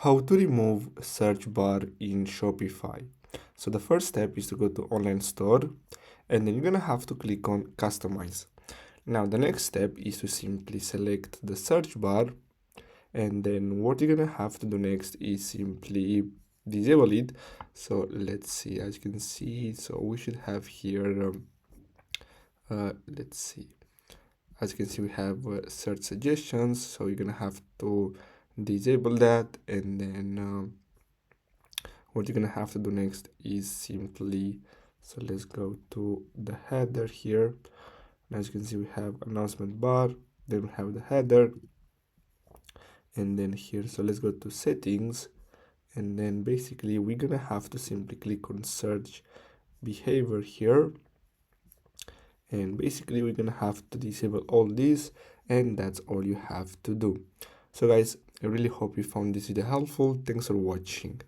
How to remove a search bar in Shopify. So the first step is to go to online store, and then you're gonna have to click on customize. Now the next step is to simply select the search bar, and then what you're gonna have to do next is simply disable it. So let's see, as you can see, so we should have here let's see, as you can see we have search suggestions, so you're gonna have to disable that, and then what you're gonna have to do next is simply, so let's go to the header here, and as you can see we have announcement bar, then we have the header, and then here, so let's go to settings, and then basically we're gonna have to simply click on search behavior here, and basically we're gonna have to disable all this, and that's all you have to do. So guys, I really hope you found this video helpful. Thanks for watching.